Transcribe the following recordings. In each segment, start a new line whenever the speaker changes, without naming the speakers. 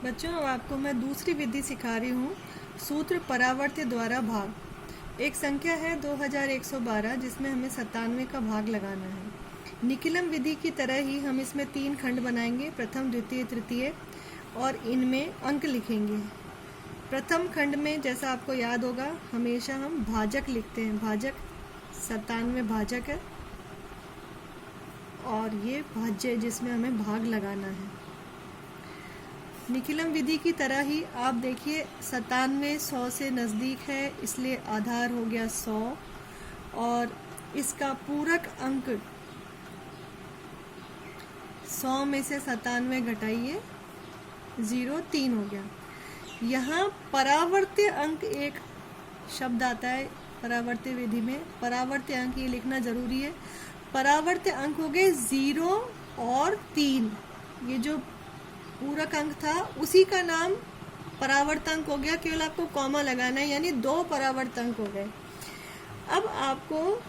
बच्चों, अब आपको मैं दूसरी विधि सिखा रही हूँ। सूत्र परावर्त्य द्वारा भाग। एक संख्या है 2112 जिसमें हमें 97 का भाग लगाना है। निकिलम विधि की तरह ही हम इसमें 3 खंड बनाएंगे, प्रथम द्वितीय तृतीय, और इनमें अंक लिखेंगे। प्रथम खंड में जैसा आपको याद होगा हमेशा हम भाजक लिखते हैं। भाजक 97 भाजक है और ये भाज्य जिसमें हमें भाग लगाना है। निकिलम विधि की तरह ही आप देखिए 97 100 से नज़दीक है, इसलिए आधार हो गया 100 और इसका पूरक अंक 100 में से 97 घटाइए 0 3 हो गया। यहाँ परावर्त्य अंक एक शब्द आता है परावर्त्य विधि में। परावर्त्य अंक ये लिखना जरूरी है। परावर्त्य अंक हो गए 0 और 3। ये जो पूरक अंक था उसी का नाम परावर्त अंक हो गया, केवल आपको कॉमा लगाना है, यानी 2 परावर्त अंक हो गए। अब आपको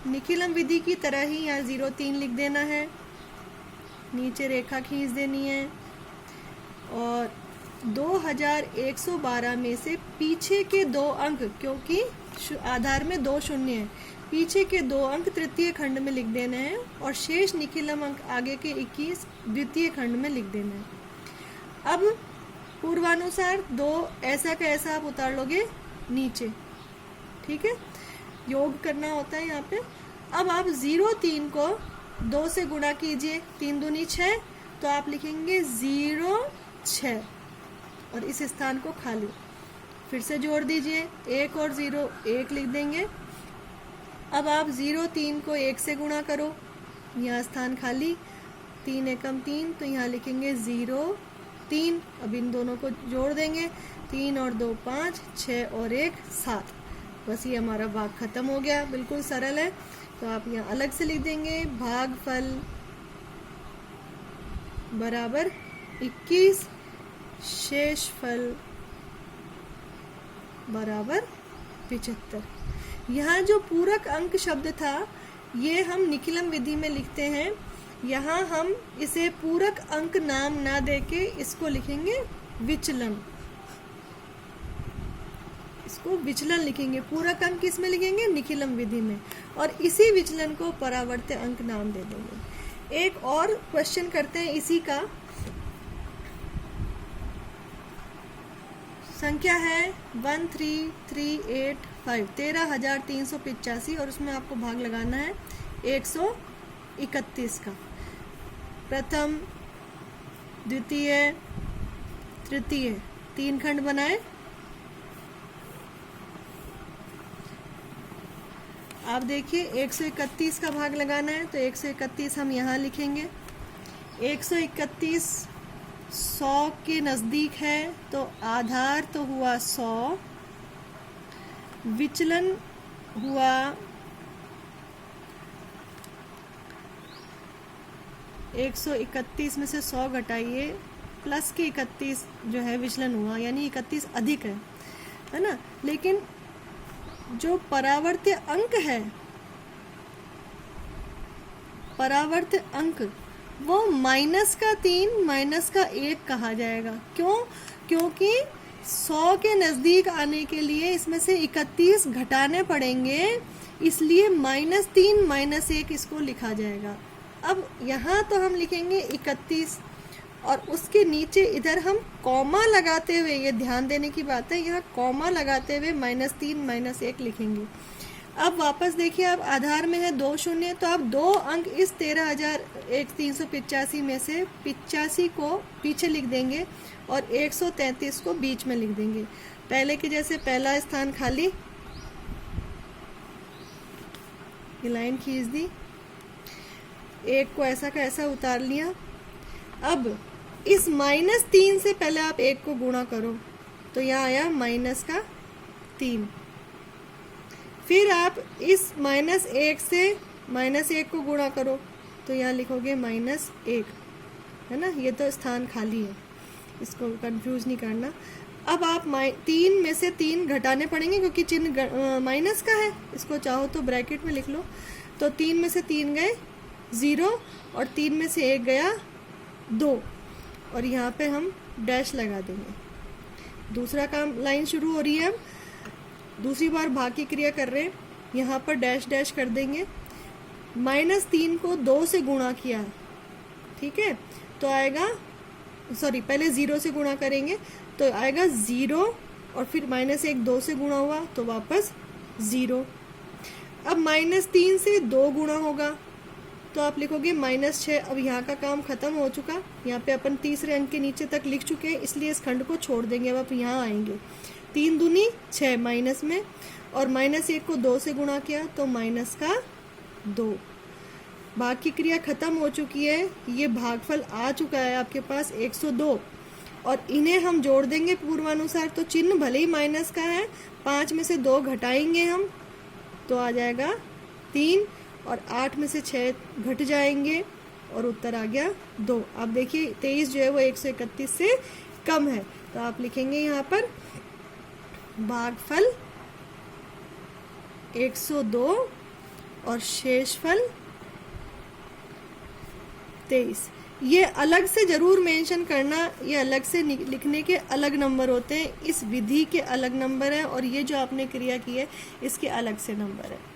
निकिलम विधि की तरह ही यहाँ 0 3 लिख देना है, नीचे रेखा खींच देनी है और 2112 में से पीछे के 2 अंक, क्योंकि आधार में 2 शून्य है, पीछे के 2 अंक तृतीय खंड में लिख देने हैं और शेष निकिलम अंक आगे के 21 द्वितीय खंड में लिख देना है। अब पूर्वानुसार 2 ऐसा का ऐसा आप उतार लोगे नीचे, ठीक है, योग करना होता है यहाँ पे। अब आप 0 3 को 2 से गुणा कीजिए, 3 दूनी 6, तो आप लिखेंगे 0 6 और इस स्थान को खाली। फिर से जोड़ दीजिए, 1 और 0 1 लिख देंगे। अब आप 0 3 को 1 से गुणा करो, यहाँ स्थान खाली, 3 एकम 3, तो यहाँ लिखेंगे 0 3। अब इन दोनों को जोड़ देंगे, 3 और 2 5, 6 और 1 7। बस ये हमारा भाग खत्म हो गया, बिल्कुल सरल है। तो आप यहाँ अलग से लिख देंगे भागफल बराबर 21, शेषफल बराबर 75। यहाँ जो पूरक अंक शब्द था ये हम निकिलम विधि में लिखते हैं। यहाँ हम इसे पूरक अंक नाम ना देके इसको लिखेंगे विचलन। इसको विचलन लिखेंगे, पूरक अंक किस में लिखेंगे? निकिलम विधि में, और इसी विचलन को परावर्त्य अंक नाम दे देंगे। एक और क्वेश्चन करते हैं इसी का। संख्या है 13385, 13385 और उसमें आपको भाग लगाना है 131 का। प्रथम द्वितीय तृतीय 3 खंड बनाए। आप देखिए 131 का भाग लगाना है, तो 131 हम यहाँ लिखेंगे। 131 100 के नज़दीक है, तो आधार तो हुआ 100, विचलन हुआ 131 में से 100 घटाइए, प्लस के 31 जो है विचलन हुआ, यानी 31 अधिक है ना। लेकिन जो परावर्त्य अंक है, परावर्त्य अंक वो माइनस का 3 माइनस का 1 कहा जाएगा। क्यों? क्योंकि 100 के नज़दीक आने के लिए इसमें से 31 घटाने पड़ेंगे, इसलिए -3 -1 इसको लिखा जाएगा। अब यहाँ तो हम लिखेंगे 31 और उसके नीचे इधर हम कॉमा लगाते हुए, ये ध्यान देने की बात है, यहाँ कॉमा लगाते हुए -3 -1 लिखेंगे। अब वापस देखिए, आप आधार में है 2 शून्य, तो आप 2 अंक इस 13385 में से 85 को पीछे लिख देंगे और 133 को बीच में लिख देंगे। पहले के जैसे पहला स्थान खाली, ये लाइन खींच दी, 1 को ऐसा का ऐसा उतार लिया। अब इस -3 से पहले आप 1 को गुणा करो, तो यहाँ आया -3। फिर आप इस -1 से -1 को गुणा करो, तो यहाँ लिखोगे -1, है ना। ये तो स्थान खाली है, इसको कंफ्यूज नहीं करना। अब आप 3 में से 3 घटाने पड़ेंगे क्योंकि चिन्ह माइनस का है, इसको चाहो तो ब्रैकेट में लिख लो। तो 3 में से 3 गए 0 और 3 में से 1 गया 2। और यहाँ पे हम डैश लगा देंगे। दूसरा काम लाइन शुरू हो रही है, अब दूसरी बार भाग की क्रिया कर रहे हैं, यहाँ पर डैश डैश कर देंगे। -3 को 2 से गुणा किया, ठीक है, तो आएगा, सॉरी पहले 0 से गुणा करेंगे तो आएगा 0 और फिर -1 2 से गुणा हुआ तो वापस 0। अब -3 से 2 गुणा होगा तो आप लिखोगे -6। अब यहाँ का काम खत्म हो चुका, यहाँ पे अपन तीसरे अंक के नीचे तक लिख चुके हैं, इसलिए इस खंड को छोड़ देंगे। अब आप यहाँ आएंगे, 3 दूनी 6 माइनस में, और -1 को 2 से गुणा किया तो -2। भाग की क्रिया खत्म हो चुकी है, ये भागफल आ चुका है आपके पास 102, और इन्हें हम जोड़ देंगे पूर्वानुसार। तो चिन्ह भले ही माइनस का है, 5 में से 2 घटाएंगे हम तो आ जाएगा 3, और 8 में से 6 घट जाएंगे और उत्तर आ गया 2। अब देखिए 23 जो है वो 131 से कम है, तो आप लिखेंगे यहाँ पर भागफल 102 और शेषफल 23। ये अलग से जरूर मेंशन करना, ये अलग से लिखने के अलग नंबर होते हैं, इस विधि के अलग नंबर हैं, और ये जो आपने क्रिया की है इसके अलग से नंबर है।